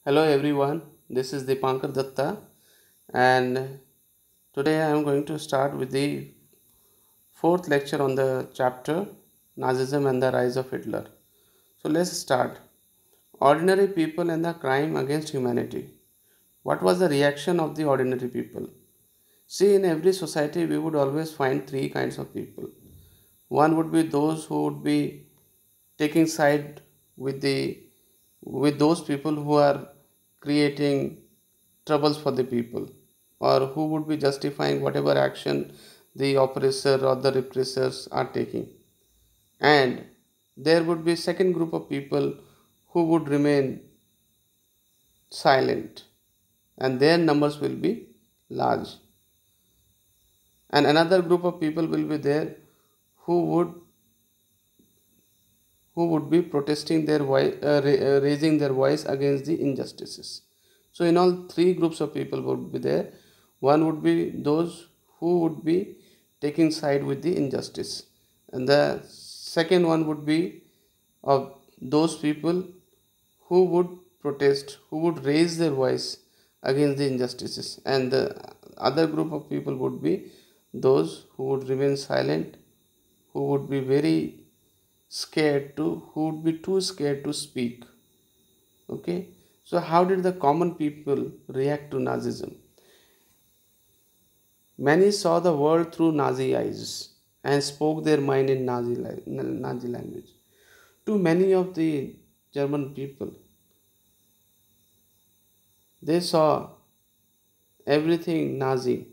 Hello everyone, this is Dipankar Datta, and today I am going to start with the fourth lecture on the chapter Nazism and the Rise of Hitler. So let's start. Ordinary people and the crime against humanity. What was the reaction of the ordinary people? See, in every society we would always find three kinds of people. One would be those who would be taking side with the with those people who are creating troubles for the people, or who would be justifying whatever action the oppressor or the repressors are taking. And there would be second group of people who would remain silent, and their numbers will be large. And another group of people will be there who would be protesting their voice, raising their voice against the injustices. So in all, three groups of people would be there. One would be those who would be taking side with the injustice, and the second one would be of those people who would protest, who would raise their voice against the injustices, and the other group of people would be those who would remain silent, who would be very scared to, who would be too scared to speak. Okay, so how did the common people react to Nazism? Many saw the world through Nazi eyes and spoke their mind in Nazi language. To many of the German people, they saw everything Nazi,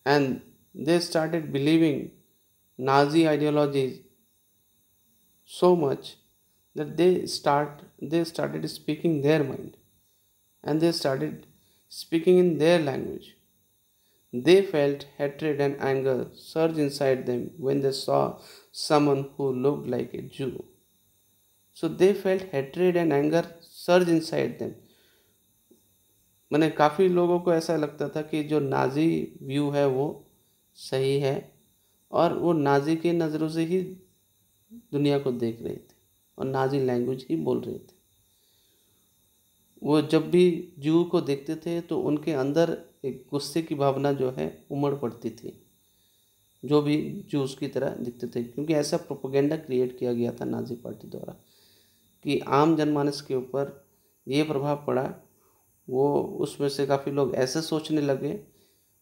and they started believing Nazi ideologies so much that they started speaking their mind, and they started speaking in their language. They felt hatred and anger surge inside them when they saw someone who looked like a Jew. So they felt hatred and anger surge inside them. मैंने काफ़ी लोगों को ऐसा लगता था कि जो Nazi view है वो सही है, और वो नाजी के नज़रों से ही दुनिया को देख रहे थे और नाजी लैंग्वेज ही बोल रहे थे। वो जब भी जू को देखते थे तो उनके अंदर एक गुस्से की भावना जो है उमड़ पड़ती थी, जो भी जूस की तरह दिखते थे, क्योंकि ऐसा प्रोपेगेंडा क्रिएट किया गया था नाजी पार्टी द्वारा कि आम जनमानस के ऊपर ये प्रभाव पड़ा। वो उसमें से काफ़ी लोग ऐसे सोचने लगे,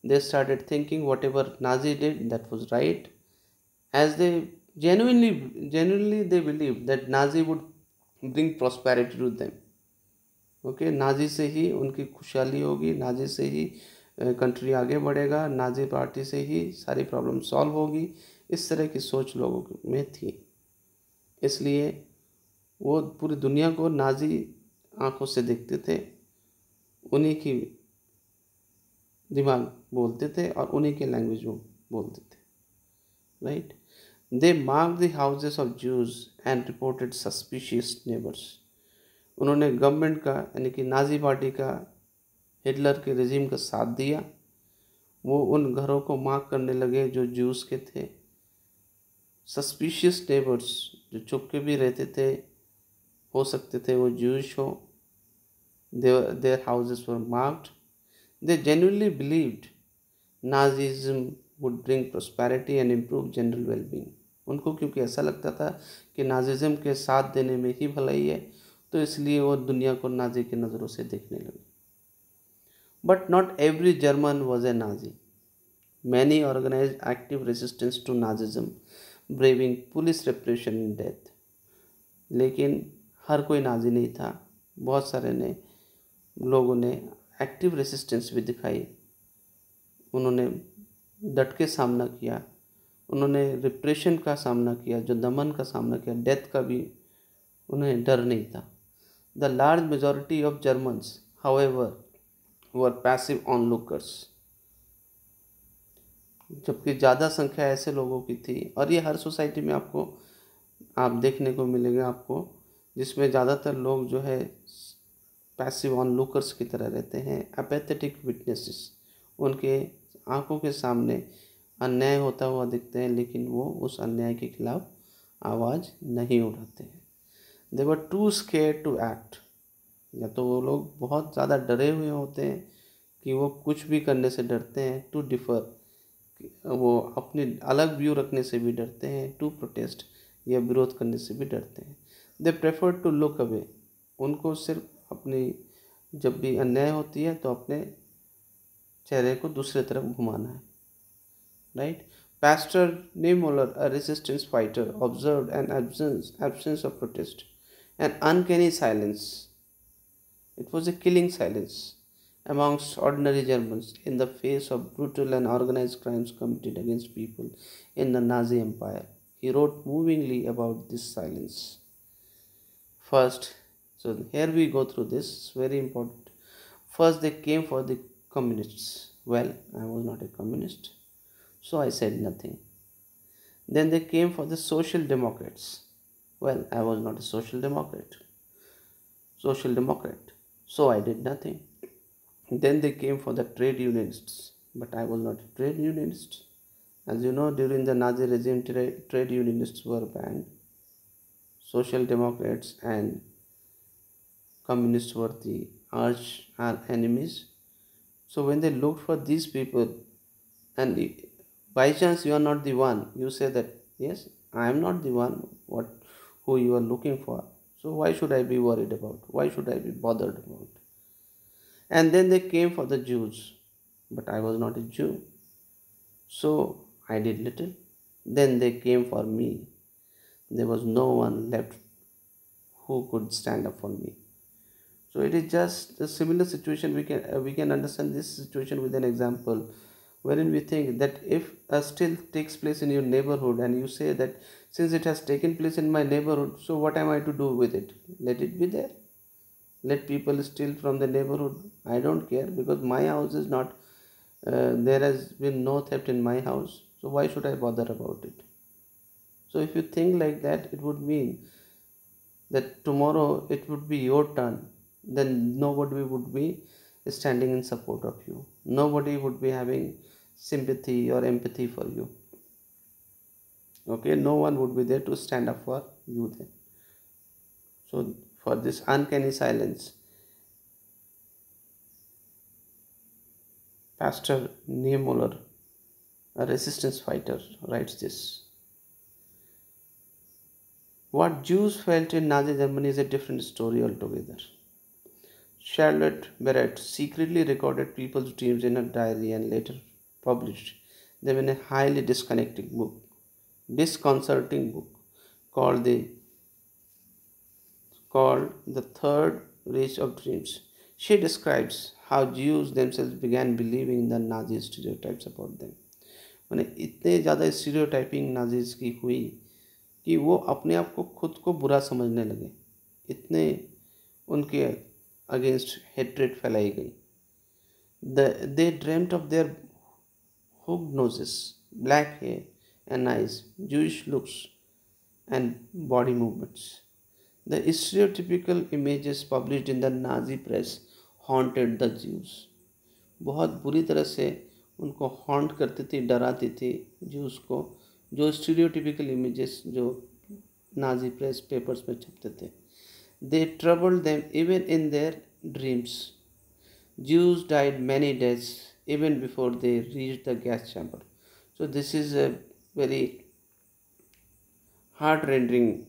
they started thinking whatever Nazi did that was right, as they genuinely they believe that Nazi would bring prosperity to them. Okay, Nazi से ही उनकी खुशहाली होगी, नाजी से ही कंट्री आगे बढ़ेगा, नाजी पार्टी से ही सारी प्रॉब्लम सॉल्व होगी। इस तरह की सोच लोगों में थी, इसलिए वो पूरी दुनिया को नाजी आंखों से देखते थे, उन्हीं की दिमाग बोलते थे और उन्हीं के लैंग्वेज में बोलते थे, right. They mark the houses of Jews and reported suspicious neighbours. उन्होंने गवर्नमेंट का, यानी कि नाजी पार्टी का, हिटलर के रिजीम का साथ दिया। वो उन घरों को मार्क करने लगे जो जूस के थे। सस्पिशियस नेबर्स, जो चुपके भी रहते थे, हो सकते थे वो जूश हो, their houses were marked. They genuinely believed Nazism would bring prosperity and improve general wellbeing. उनको क्योंकि ऐसा लगता था कि नाजीज्म के साथ देने में ही भलाई है, तो इसलिए वो दुनिया को नाजी की नज़रों से देखने लगे। But not every German was a Nazi. Many organize active resistance to Nazism, braving police repression and death. लेकिन हर कोई नाजी नहीं था। बहुत सारे लोगों ने एक्टिव रेसिस्टेंस भी दिखाई, उन्होंने डट के सामना किया, उन्होंने रिप्रेशन का सामना किया, जो दमन का सामना किया, डेथ का भी उन्हें डर नहीं था। The large majority of Germans however were passive onlookers. जबकि ज़्यादा संख्या ऐसे लोगों की थी, और ये हर सोसाइटी में आपको आप देखने को मिलेंगे आपको, जिसमें ज़्यादातर लोग जो है पैसिव ऑनलुकर्स की तरह रहते हैं, एपैथेटिक विटनेसेस। उनके आंखों के सामने अन्याय होता हुआ दिखते हैं, लेकिन वो उस अन्याय के खिलाफ आवाज़ नहीं उठाते हैं। दे वर टू स्केयर्ड टू एक्ट। या तो वो लोग बहुत ज़्यादा डरे हुए होते हैं कि वो कुछ भी करने से डरते हैं, टू डिफ़र, वो अपने अलग व्यू रखने से भी डरते हैं, टू प्रोटेस्ट या विरोध करने से भी डरते हैं। They prefer to look away, उनको सिर्फ अपनी जब भी अन्याय होती है तो अपने चेहरे को दूसरे तरफ घुमाना है, right. Pastor Niemöller, a resistance fighter, observed an absence of protest, an uncanny silence. It was a killing silence amongst ordinary Germans in the face of brutal and organized crimes committed against people in the Nazi Empire. He wrote movingly about this silence. First, so here we go through this, very important. First, they came for the communists. Well, I was not a communist, so I said nothing. Then they came for the social democrats. Well, I was not a social democrat, so I did nothing. Then they came for the trade unionists, but I was not a trade unionist. As you know, during the Nazi regime, trade unionists were banned. Social democrats and communists were the arch enemies. So when they looked for these people, and by chance you are not the one, you say that yes, I am not the one what who you are looking for. So why should I be worried about? Why should I be bothered about? And then they came for the Jews, but I was not a Jew, so I did little. Then they came for me. There was no one left who could stand up for me. So it is just a similar situation. We can understand this situation with an example, wherein we think that if a still takes place in your neighborhood and you say that since it has taken place in my neighborhood, so what am I to do with it? Let it be there. Let people steal from the neighborhood. I don't care, because my house is not. There has been no theft in my house, so why should I bother about it? So if you think like that, it would mean that tomorrow it would be your turn, then nobody would be standing in support of you. Nobody would be having sympathy or empathy for you. Okay, no one would be there to stand up for you then. So, for this uncanny silence, Pastor Niemöller, a resistance fighter, writes this. What Jews felt in Nazi Germany is a different story altogether. Charlotte Barrett secretly recorded people's dreams in her diary and later published them in a highly disconcerting book called the Third Reich of Dreams. She describes how Jews themselves began believing in the Nazi stereotypes about them. मैंने इतने ज़्यादा stereotyping Nazis की हुई कि वो अपने आप को खुद को बुरा समझने लगे, इतने उनके अगेंस्ट हेट्रेड फैलाई गई. They dreamt of their hooked noses, black hair and eyes, Jewish looks and body movements. The stereotypical images published in the Nazi press haunted the Jews. बहुत बुरी तरह से उनको हॉन्ट करती थी, डराती थी ज्यूस को, जो स्टीरियोटिपिकल इमेजेस जो नाजी प्रेस पेपर्स में छपते थे. They troubled them even in their dreams. Jews died many deaths even before they reached the gas chamber. So this is a very heart-rending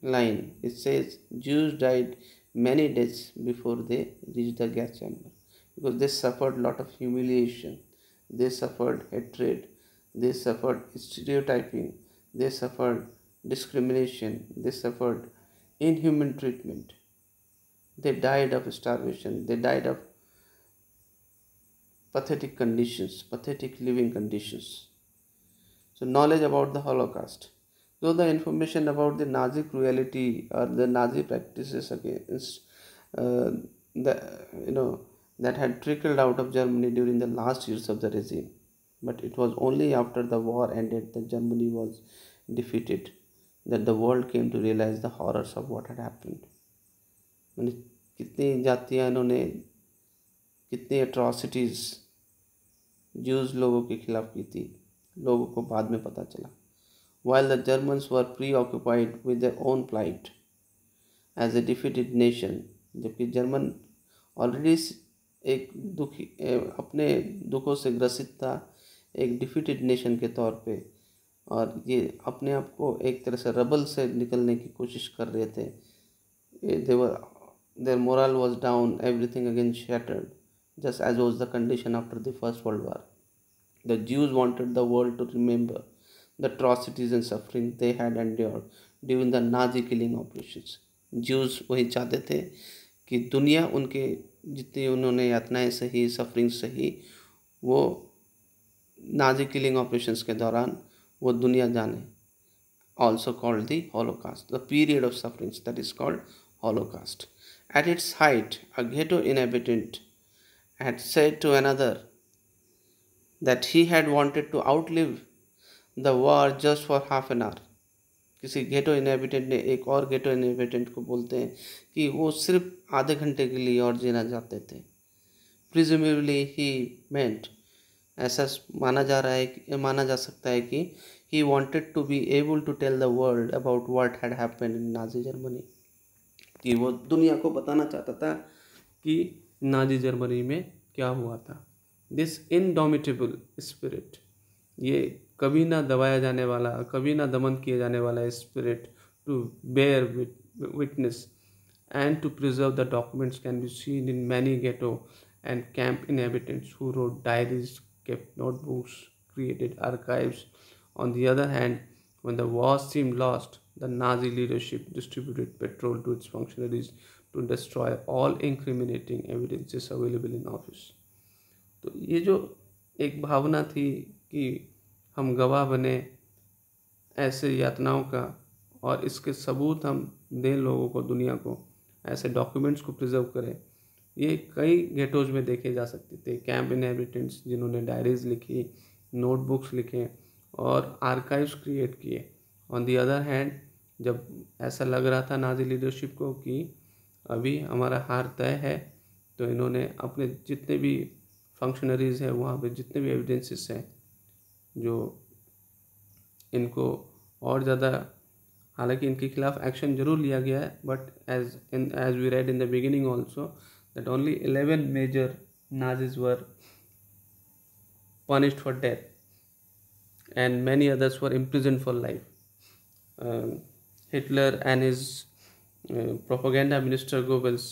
line. It says Jews died many deaths before they reached the gas chamber, because they suffered a lot of humiliation, they suffered hatred, they suffered stereotyping, they suffered discrimination, they suffered inhuman treatment, they died of starvation, they died of pathetic living conditions. So knowledge about the Holocaust. Though the information about the Nazi cruelty or the Nazi practices against uh, the that had trickled out of Germany during the last years of the regime, but it was only after the war ended that Germany was defeated that the world came to realize the horrors of what had happened. मैंने कितनी जातियाँ इन्होंने कितनी atrocities Jews लोगों के खिलाफ की थी, लोगों को बाद में पता चला. While the Germans were preoccupied with their own plight as a defeated nation, जबकि जर्मन ऑलरेडी एक अपने दुखों से ग्रसित था, एक डिफीटेड नेशन के तौर पे, और ये अपने आप को एक तरह से रबल से निकलने की कोशिश कर रहे थे। Their morale was down, everything again shattered, just as was the condition after the First World War. The Jews wanted the world to remember the atrocities and suffering they had endured during the Nazi killing operations. Jews वही चाहते थे कि दुनिया उनके जितनी उन्होंने यातनाएं सही, suffering सही, वो नाजी किलिंग ऑपरेशंस के दौरान वो दुनिया जाने. Also called the Holocaust, the period of sufferings that is called Holocaust. At its height, a ghetto inhabitant had said to another that he had wanted to outlive the war just for half an hour. किसी गेटो inhabitant ने एक और गेटो inhabitant को बोलते हैं कि वो सिर्फ आधे घंटे के लिए और जीना चाहते थे. प्रिज्यूमेबली ही मेंट, ऐसा माना जा सकता है कि he wanted to be able to tell the world about what had happened in Nazi Germany, कि वो दुनिया को बताना चाहता था कि नाजी जर्मनी में क्या हुआ था. दिस इनडोमिटेबल स्पिरिट, ये कभी ना दबाया जाने वाला, कभी ना दमन किए जाने वाला spirit, to bear witness and to preserve the documents can be seen in many ghetto and camp inhabitants who wrote diaries, kept notebooks, created archives. On the other hand, when the war seemed lost, the Nazi leadership distributed petrol to its functionaries to destroy all incriminating evidences available in office. तो ये जो एक भावना थी कि हम गवाह बने ऐसे यातनाओं का और इसके सबूत हम दें लोगों को, दुनिया को, ऐसे डॉक्यूमेंट्स को प्रिजर्व करें, ये कई गेटोज में देखे जा सकते थे. कैंप इनहेबिटेंट्स जिन्होंने डायरीज लिखी, नोटबुक्स लिखे और आर्काइव्स क्रिएट किए. ऑन दी अदर हैंड, जब ऐसा लग रहा था नाजी लीडरशिप को कि अभी हमारा हार तय है, तो इन्होंने अपने जितने भी फंक्शनरीज हैं, वहाँ पे जितने भी एविडेंसेस हैं जो इनको और ज़्यादा, हालांकि इनके खिलाफ एक्शन जरूर लिया गया है, but as we read in the beginning also that only 11 major Nazis were punished for death and many others were imprisoned for life. Hitler and his propaganda minister Goebbels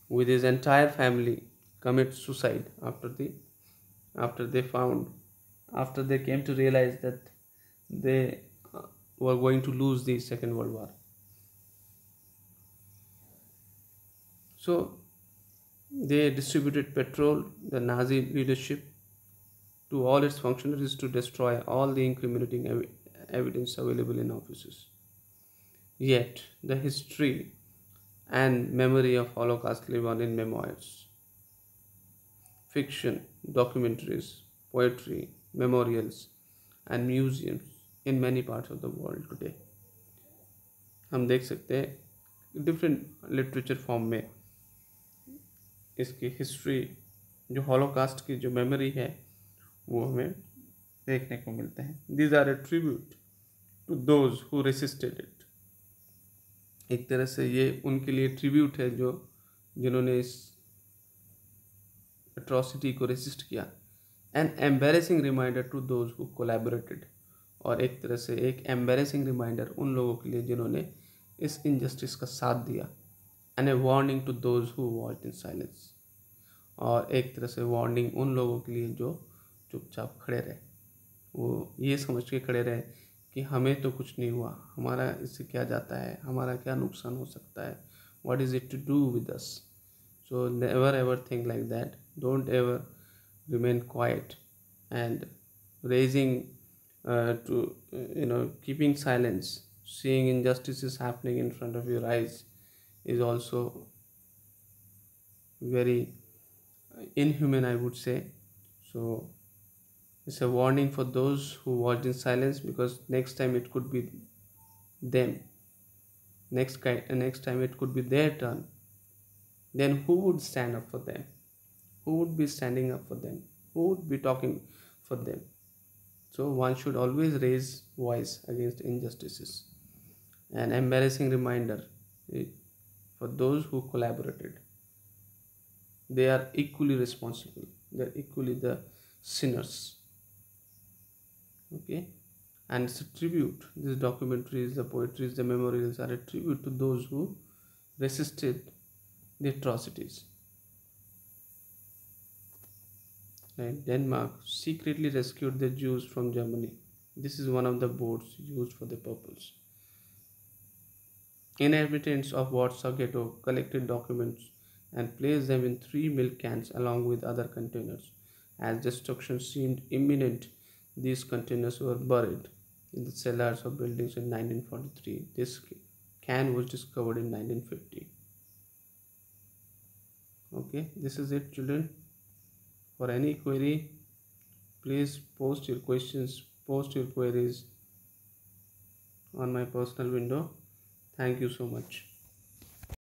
with his entire family commit suicide after they came to realize that they were going to lose the Second World War. So they distributed petrol, the Nazi leadership, to all its functionaries to destroy all the incriminating evidence available in offices. Yet the history and memory of Holocaust live on in memoirs, fiction, documentaries, poetry, memorials, and museums in many parts of the world today. हम देख सकते हैं different literature form में इसकी history, जो holocaust की जो memory है, वो हमें देखने को मिलते हैं. These are a tribute to those who resisted it. एक तरह से ये उनके लिए ट्रिब्यूट है जो जिन्होंने इस एट्रॉसिटी को रेसिस्ट किया. An embarrassing reminder to those who collaborated, और एक तरह से एक एम्बेरेसिंग रिमाइंडर उन लोगों के लिए जिन्होंने इस इनजस्टिस का साथ दिया. And a warning to those who watched in silence, और एक तरह से वार्निंग उन लोगों के लिए जो चुपचाप खड़े रहे, वो ये समझ के खड़े रहे कि हमें तो कुछ नहीं हुआ, हमारा इससे क्या जाता है, हमारा क्या नुकसान हो सकता है, what is it to do with us. So never ever think like that. Don't ever remain quiet and raging to keeping silence, seeing injustices happening in front of your eyes is also very inhuman, I would say. So it's a warning for those who watched in silence, because next time it could be them. Next time it could be their turn. Then who would stand up for them? Who would be standing up for them? Who would be talking for them? So one should always raise voice against injustices. An embarrassing reminder for those who collaborated. They are equally responsible. They are equally the sinners. Okay, and it's a tribute. These documentaries, the poetries, the memorials are a tribute to those who resisted the atrocities. Right? Denmark secretly rescued the Jews from Germany. This is one of the boats used for the purpose. Inhabitants of Warsaw Ghetto collected documents and placed them in 3 milk cans along with other containers. As destruction seemed imminent, these containers were buried in the cellars of buildings in 1943. This can was discovered in 1950. Okay, this is it, children. For any query, please post your questions, post your queries on my personal window. Thank you so much.